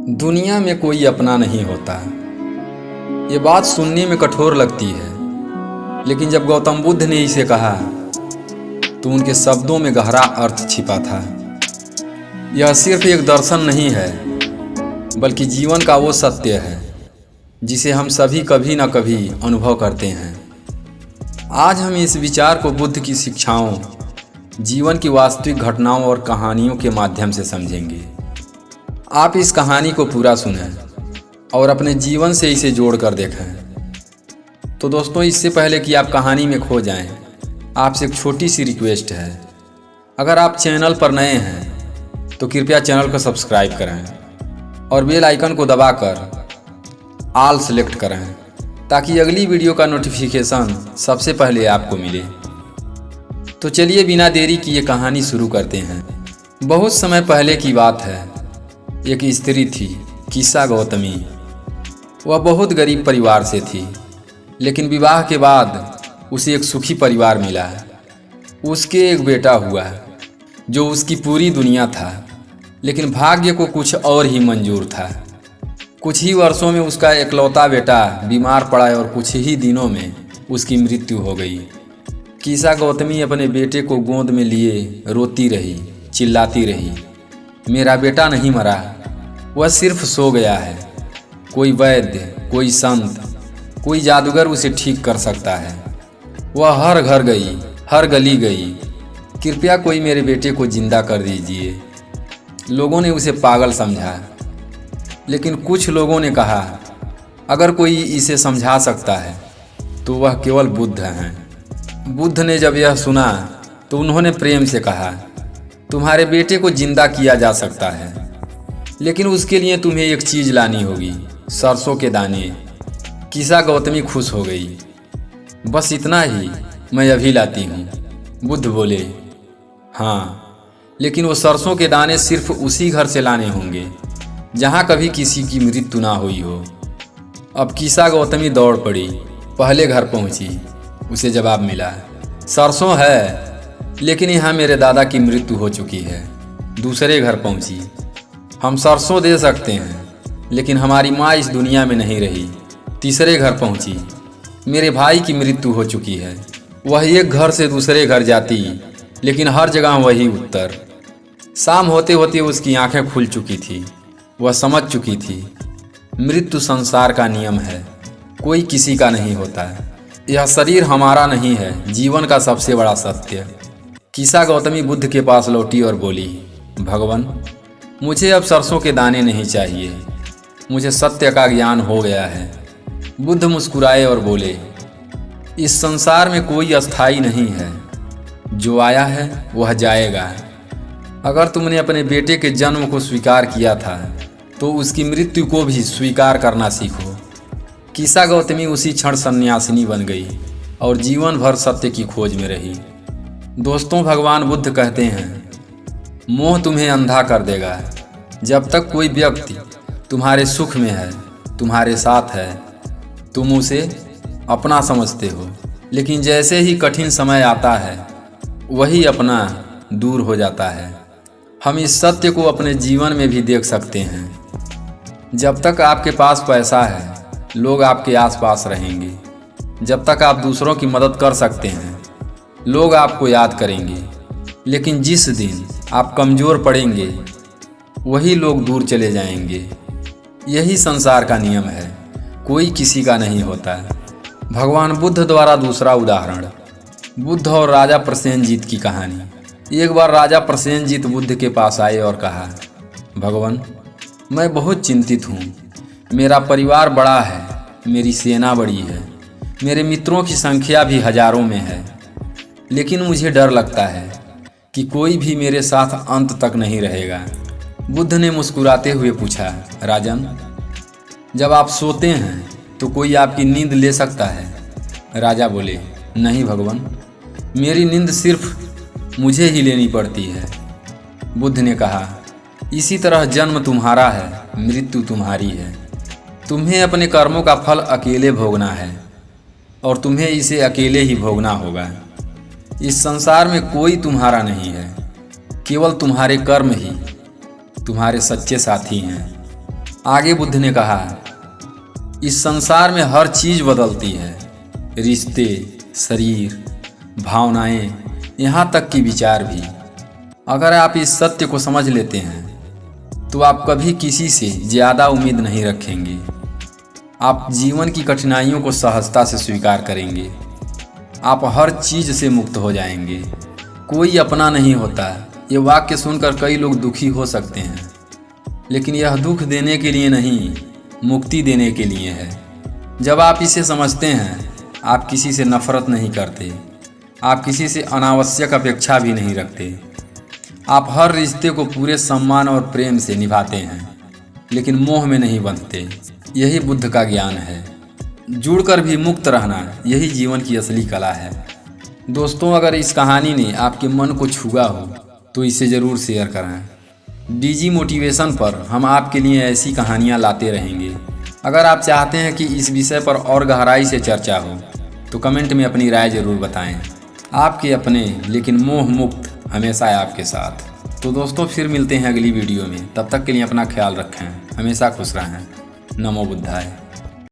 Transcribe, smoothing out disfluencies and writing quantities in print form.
दुनिया में कोई अपना नहीं होता। ये बात सुनने में कठोर लगती है, लेकिन जब गौतम बुद्ध ने इसे कहा तो उनके शब्दों में गहरा अर्थ छिपा था। यह सिर्फ एक दर्शन नहीं है, बल्कि जीवन का वो सत्य है जिसे हम सभी कभी न कभी अनुभव करते हैं। आज हम इस विचार को बुद्ध की शिक्षाओं, जीवन की वास्तविक घटनाओं और कहानियों के माध्यम से समझेंगे। आप इस कहानी को पूरा सुनें और अपने जीवन से इसे जोड़ कर देखें। तो दोस्तों, इससे पहले कि आप कहानी में खो जाएं, आपसे एक छोटी सी रिक्वेस्ट है। अगर आप चैनल पर नए हैं तो कृपया चैनल को सब्सक्राइब करें और बेल आइकन को दबाकर ऑल सेलेक्ट करें, ताकि अगली वीडियो का नोटिफिकेशन सबसे पहले आपको मिले। तो चलिए बिना देरी किए कहानी शुरू करते हैं। बहुत समय पहले की बात है। एक स्त्री थी, कीसा गौतमी। वह बहुत गरीब परिवार से थी, लेकिन विवाह के बाद उसे एक सुखी परिवार मिला। उसके एक बेटा हुआ जो उसकी पूरी दुनिया था, लेकिन भाग्य को कुछ और ही मंजूर था। कुछ ही वर्षों में उसका एकलौता बेटा बीमार पड़ा और कुछ ही दिनों में उसकी मृत्यु हो गई। कीसा गौतमी अपने बेटे को गोद में लिए रोती रही, चिल्लाती रही, मेरा बेटा नहीं मरा, वह सिर्फ सो गया है। कोई वैद्य, कोई संत, कोई जादूगर उसे ठीक कर सकता है। वह हर घर गई, हर गली गई, कृपया कोई मेरे बेटे को जिंदा कर दीजिए। लोगों ने उसे पागल समझा, लेकिन कुछ लोगों ने कहा अगर कोई इसे समझा सकता है तो वह केवल बुद्ध हैं। बुद्ध ने जब यह सुना तो उन्होंने प्रेम से कहा, तुम्हारे बेटे को जिंदा किया जा सकता है, लेकिन उसके लिए तुम्हें एक चीज़ लानी होगी, सरसों के दाने। कीसा गौतमी खुश हो गई। बस इतना ही, मैं अभी लाती हूँ। बुद्ध बोले, हाँ, लेकिन वो सरसों के दाने सिर्फ उसी घर से लाने होंगे जहाँ कभी किसी की मृत्यु ना हुई हो। अब कीसा गौतमी दौड़ पड़ी, पहले घर पहुँची। उसे जवाब मिला, सरसों है, लेकिन यहाँ मेरे दादा की मृत्यु हो चुकी है। दूसरे घर पहुँची, हम सरसों दे सकते हैं, लेकिन हमारी माँ इस दुनिया में नहीं रही। तीसरे घर पहुँची, मेरे भाई की मृत्यु हो चुकी है। वह एक घर से दूसरे घर जाती, लेकिन हर जगह वही उत्तर। शाम होते होते उसकी आंखें खुल चुकी थी। वह समझ चुकी थी, मृत्यु संसार का नियम है, कोई किसी का नहीं होता। यह शरीर हमारा नहीं है, जीवन का सबसे बड़ा सत्य। कीसा गौतमी बुद्ध के पास लौटी और बोली, भगवान, मुझे अब सरसों के दाने नहीं चाहिए, मुझे सत्य का ज्ञान हो गया है। बुद्ध मुस्कुराए और बोले, इस संसार में कोई अस्थाई नहीं है, जो आया है वह जाएगा। अगर तुमने अपने बेटे के जन्म को स्वीकार किया था तो उसकी मृत्यु को भी स्वीकार करना सीखो। कीसा गौतमी उसी क्षण सन्यासिनी बन गई और जीवन भर सत्य की खोज में रही। दोस्तों, भगवान बुद्ध कहते हैं, मोह तुम्हें अंधा कर देगा। जब तक कोई व्यक्ति तुम्हारे सुख में है, तुम्हारे साथ है, तुम उसे अपना समझते हो, लेकिन जैसे ही कठिन समय आता है वही अपना दूर हो जाता है। हम इस सत्य को अपने जीवन में भी देख सकते हैं। जब तक आपके पास पैसा है, लोग आपके आसपास रहेंगे। जब तक आप दूसरों की मदद कर सकते हैं, लोग आपको याद करेंगे। लेकिन जिस दिन आप कमज़ोर पड़ेंगे, वही लोग दूर चले जाएंगे। यही संसार का नियम है, कोई किसी का नहीं होता। भगवान बुद्ध द्वारा दूसरा उदाहरण, बुद्ध और राजा प्रसेनजीत की कहानी। एक बार राजा प्रसेनजीत बुद्ध के पास आए और कहा, भगवान, मैं बहुत चिंतित हूँ। मेरा परिवार बड़ा है, मेरी सेना बड़ी है, मेरे मित्रों की संख्या भी हजारों में है, लेकिन मुझे डर लगता है कि कोई भी मेरे साथ अंत तक नहीं रहेगा। बुद्ध ने मुस्कुराते हुए पूछा, राजन, जब आप सोते हैं तो कोई आपकी नींद ले सकता है? राजा बोले, नहीं भगवान, मेरी नींद सिर्फ मुझे ही लेनी पड़ती है। बुद्ध ने कहा, इसी तरह जन्म तुम्हारा है, मृत्यु तुम्हारी है। तुम्हें अपने कर्मों का फल अकेले भोगना है और तुम्हें इसे अकेले ही भोगना होगा। इस संसार में कोई तुम्हारा नहीं है, केवल तुम्हारे कर्म ही तुम्हारे सच्चे साथी हैं। आगे बुद्ध ने कहा, इस संसार में हर चीज़ बदलती है, रिश्ते, शरीर, भावनाएं, यहाँ तक कि विचार भी। अगर आप इस सत्य को समझ लेते हैं तो आप कभी किसी से ज़्यादा उम्मीद नहीं रखेंगे। आप जीवन की कठिनाइयों को सहजता से स्वीकार करेंगे। आप हर चीज़ से मुक्त हो जाएंगे। कोई अपना नहीं होता। ये वाक्य सुनकर कई लोग दुखी हो सकते हैं, लेकिन यह दुख देने के लिए नहीं, मुक्ति देने के लिए है। जब आप इसे समझते हैं, आप किसी से नफरत नहीं करते, आप किसी से अनावश्यक अपेक्षा भी नहीं रखते। आप हर रिश्ते को पूरे सम्मान और प्रेम से निभाते हैं, लेकिन मोह में नहीं बंधते। यही बुद्ध का ज्ञान है। जुड़कर भी मुक्त रहना, यही जीवन की असली कला है। दोस्तों, अगर इस कहानी ने आपके मन को छुआ हो तो इसे ज़रूर शेयर करें। डीजी मोटिवेशन पर हम आपके लिए ऐसी कहानियाँ लाते रहेंगे। अगर आप चाहते हैं कि इस विषय पर और गहराई से चर्चा हो तो कमेंट में अपनी राय ज़रूर बताएं। आपके अपने लेकिन मोह मुक्त हमेशा आपके साथ। तो दोस्तों, फिर मिलते हैं अगली वीडियो में। तब तक के लिए अपना ख्याल रखें, हमेशा खुश रहें। नमो बुद्धाय।